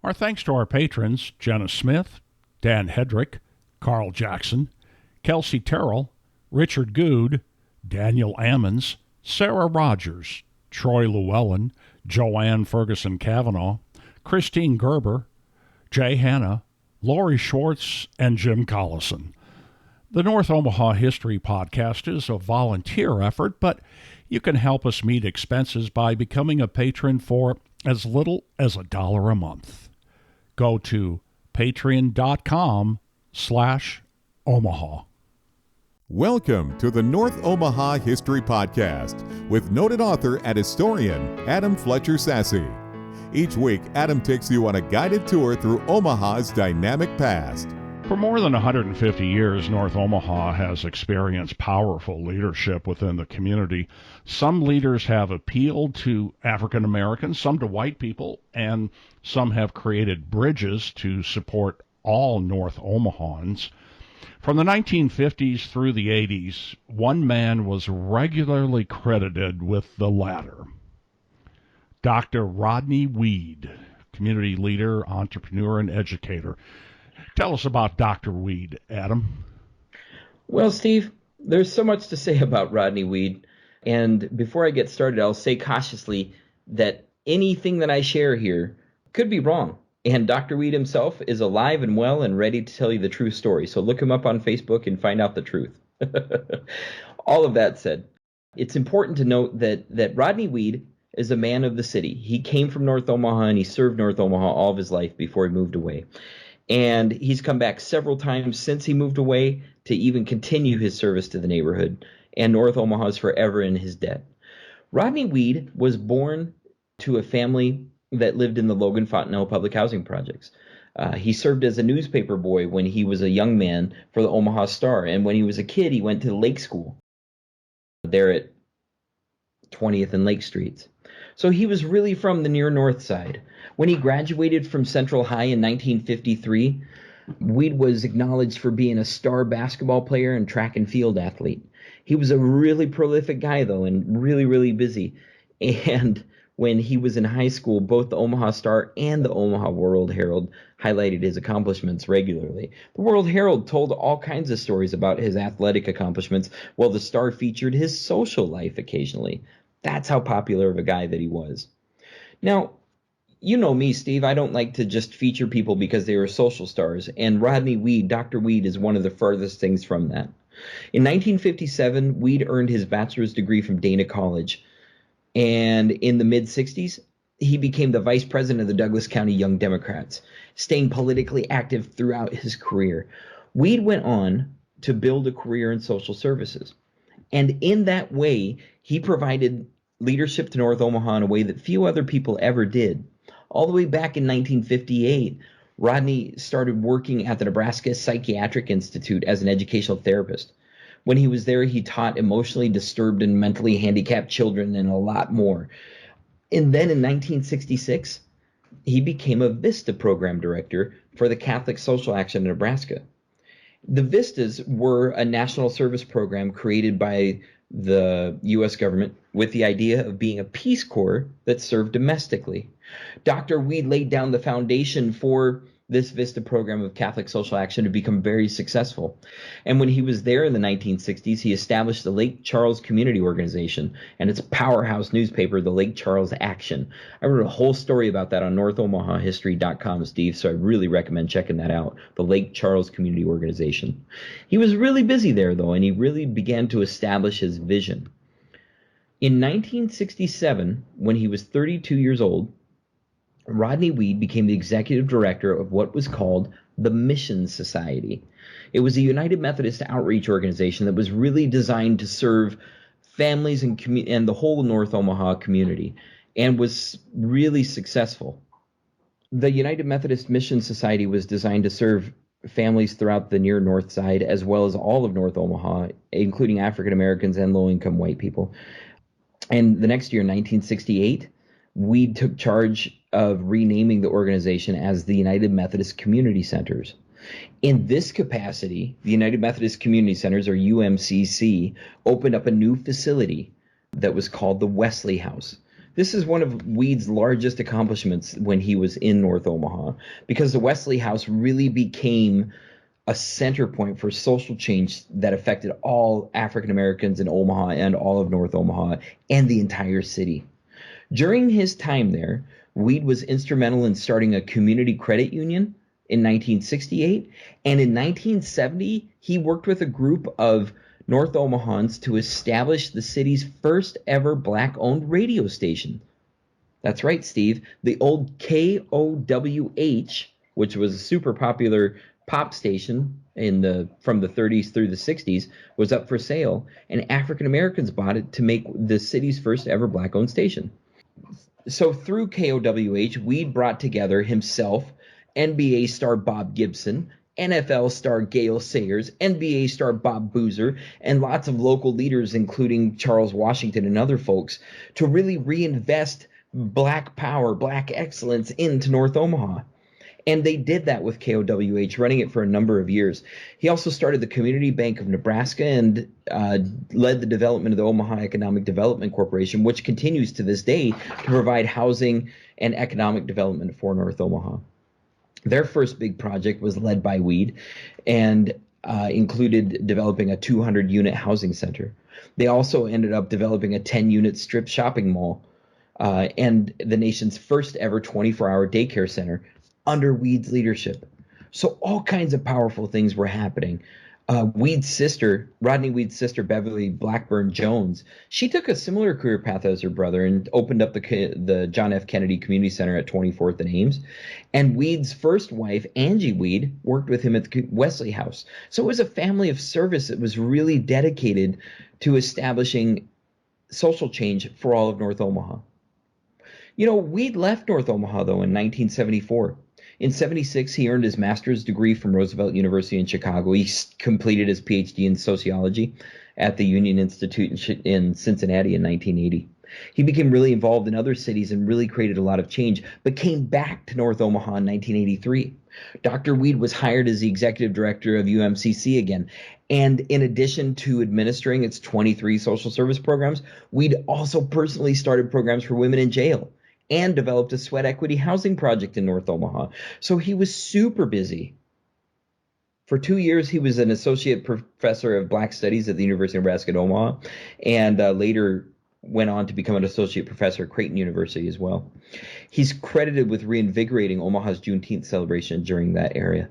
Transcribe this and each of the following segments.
Our thanks to our patrons, Jenna Smith, Dan Hedrick, Carl Jackson, Kelsey Tarrell, Richard Gude, Daniel Ammons, Sara Rogers, Troy Lewellen, Joanne Ferguson Cavanaugh, Kristine Gerber, Jay Hanna, Lori Schwartz, and Jim Collison. The North Omaha History Podcast is a volunteer effort, but you can help us meet expenses by becoming a patron for as little as $1 a month. Go to patreon.com/Omaha. Welcome to the North Omaha History Podcast with noted author and historian Adam Fletcher Sassy. Each week, Adam takes you on a guided tour through Omaha's dynamic past. For more than 150 years, North Omaha has experienced powerful leadership within the community. Some leaders have appealed to African Americans, some to white people, and some have created bridges to support all North Omahans. From the 1950s through the 80s, one man was regularly credited with the latter. Dr. Rodney Wead, community leader, entrepreneur, and educator. Tell us about Dr. Wead, Adam. Well, Steve, there's so much to say about Rodney Wead. And before I get started, I'll say cautiously that anything that I share here could be wrong. And Dr. Wead himself is alive and well and ready to tell you the true story. So look him up on Facebook and find out the truth. All of that said, it's important to note that Rodney Wead is a man of the city. He came from North Omaha and he served North Omaha all of his life before he moved away. And he's come back several times since he moved away to even continue his service to the neighborhood. And North Omaha is forever in his debt. Rodney Wead was born to a family that lived in the Logan Fontenelle public housing projects. He served as a newspaper boy when he was a young man for the Omaha Star. And when he was a kid, he went to the Lake School there at 20th and Lake Streets. So he was really from the near north side. When he graduated from Central High in 1953, Wead was acknowledged for being a star basketball player and track and field athlete. He was a really prolific guy, though, and really, really busy. And when he was in high school, both the Omaha Star and the Omaha World Herald highlighted his accomplishments regularly. The World Herald told all kinds of stories about his athletic accomplishments, while the Star featured his social life occasionally. That's how popular of a guy that he was. Now, you know me, Steve. I don't like to just feature people because they were social stars. And Rodney Wead, Dr. Wead, is one of the furthest things from that. In 1957, Wead earned his bachelor's degree from Dana College. And in the mid-60s, he became the vice president of the Douglas County Young Democrats, staying politically active throughout his career. Wead went on to build a career in social services. And in that way, he provided leadership to North Omaha in a way that few other people ever did. All the way back in 1958, Rodney started working at the Nebraska Psychiatric Institute as an educational therapist. When he was there, he taught emotionally disturbed and mentally handicapped children and a lot more. And then in 1966, he became a VISTA program director for the Catholic Social Action in Nebraska. The VISTAs were a national service program created by the U.S. government with the idea of being a Peace Corps that served domestically. Dr. Wead laid down the foundation for this VISTA program of Catholic Social Action to become very successful. And when he was there in the 1960s, he established the Lake Charles Community Organization and its powerhouse newspaper, the Lake Charles Action. I wrote a whole story about that on NorthOmahaHistory.com, Steve, so I really recommend checking that out, the Lake Charles Community Organization. He was really busy there, though, and he really began to establish his vision. In 1967, when he was 32 years old, Rodney Wead became the executive director of what was called the Mission Society. It was a United Methodist outreach organization that was really designed to serve families and the whole North Omaha community, and was really successful. The United Methodist Mission Society was designed to serve families throughout the near north side, as well as all of North Omaha, including African Americans and low-income white people. And the next year, in 1968, Wead took charge of renaming the organization as the United Methodist Community Centers. In this capacity, the United Methodist Community Centers, or UMCC, opened up a new facility that was called the Wesley House. This is one of Wead's largest accomplishments when he was in North Omaha, because the Wesley House really became a center point for social change that affected all African Americans in Omaha and all of North Omaha and the entire city. During his time there, Wead was instrumental in starting a community credit union in 1968, and in 1970, he worked with a group of North Omahans to establish the city's first ever black-owned radio station. That's right, Steve. The old KOWH, which was a super popular pop station from the 30s through the 60s, was up for sale, and African Americans bought it to make the city's first ever black-owned station. So through KOWH, Wead brought together himself, NBA star Bob Gibson, NFL star Gale Sayers, NBA star Bob Boozer, and lots of local leaders, including Charles Washington and other folks, to really reinvest black power, black excellence into North Omaha. And they did that with KOWH, running it for a number of years. He also started the Community Bank of Nebraska and led the development of the Omaha Economic Development Corporation, which continues to this day to provide housing and economic development for North Omaha. Their first big project was led by Wead and included developing a 200-unit housing center. They also ended up developing a 10-unit strip shopping mall and the nation's first ever 24-hour daycare center under Wead's leadership. So all kinds of powerful things were happening. Rodney Wead's sister, Beverly Blackburn Jones, she took a similar career path as her brother and opened up the John F. Kennedy Community Center at 24th and Ames. And Wead's first wife, Angie Wead, worked with him at the Wesley House. So it was a family of service that was really dedicated to establishing social change for all of North Omaha. You know, Wead left North Omaha, though, in 1974. In 76, he earned his master's degree from Roosevelt University in Chicago. He completed his PhD in sociology at the Union Institute in Cincinnati in 1980. He became really involved in other cities and really created a lot of change, but came back to North Omaha in 1983. Dr. Wead was hired as the executive director of UMCC again. And in addition to administering its 23 social service programs, Wead also personally started programs for women in jail and developed a sweat equity housing project in North Omaha. So he was super busy. For 2 years, he was an associate professor of Black Studies at the University of Nebraska at Omaha, and later went on to become an associate professor at Creighton University as well. He's credited with reinvigorating Omaha's Juneteenth celebration during that area.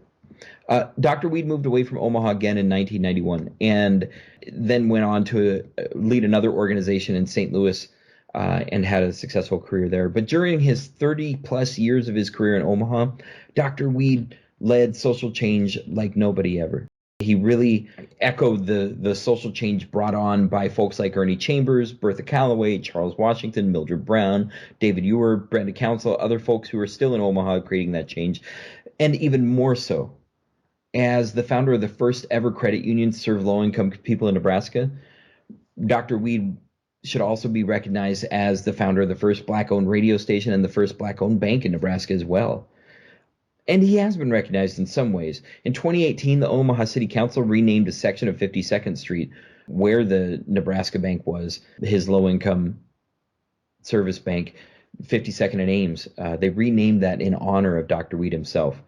Dr. Wead moved away from Omaha again in 1991, and then went on to lead another organization in St. Louis, and had a successful career there. But during his 30-plus years of his career in Omaha, Dr. Wead led social change like nobody ever. He really echoed the social change brought on by folks like Ernie Chambers, Bertha Calloway, Charles Washington, Mildred Brown, David Ewer, Brenda Council, other folks who are still in Omaha creating that change. And even more so, as the founder of the first ever credit union to serve low-income people in Nebraska, Dr. Wead should also be recognized as the founder of the first black-owned radio station and the first black-owned bank in Nebraska as well. And he has been recognized in some ways. In 2018, the Omaha City Council renamed a section of 52nd Street where the Nebraska Bank was, his low-income service bank, 52nd and Ames. They renamed that in honor of Dr. Wead himself.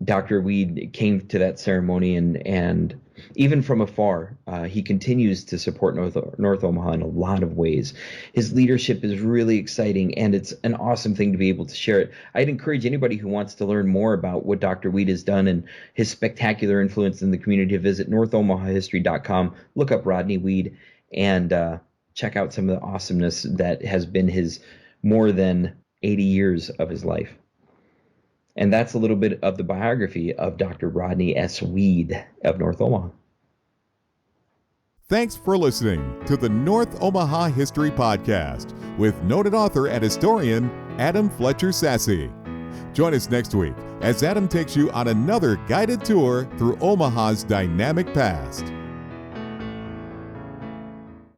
Dr. Wead came to that ceremony, and even from afar, he continues to support North Omaha in a lot of ways. His leadership is really exciting, and it's an awesome thing to be able to share it. I'd encourage anybody who wants to learn more about what Dr. Wead has done and his spectacular influence in the community to visit NorthOmahaHistory.com, look up Rodney Wead, and check out some of the awesomeness that has been his more than 80 years of his life. And that's a little bit of the biography of Dr. Rodney S. Wead of North Omaha. Thanks for listening to the North Omaha History Podcast with noted author and historian Adam Fletcher Sassy. Join us next week as Adam takes you on another guided tour through Omaha's dynamic past.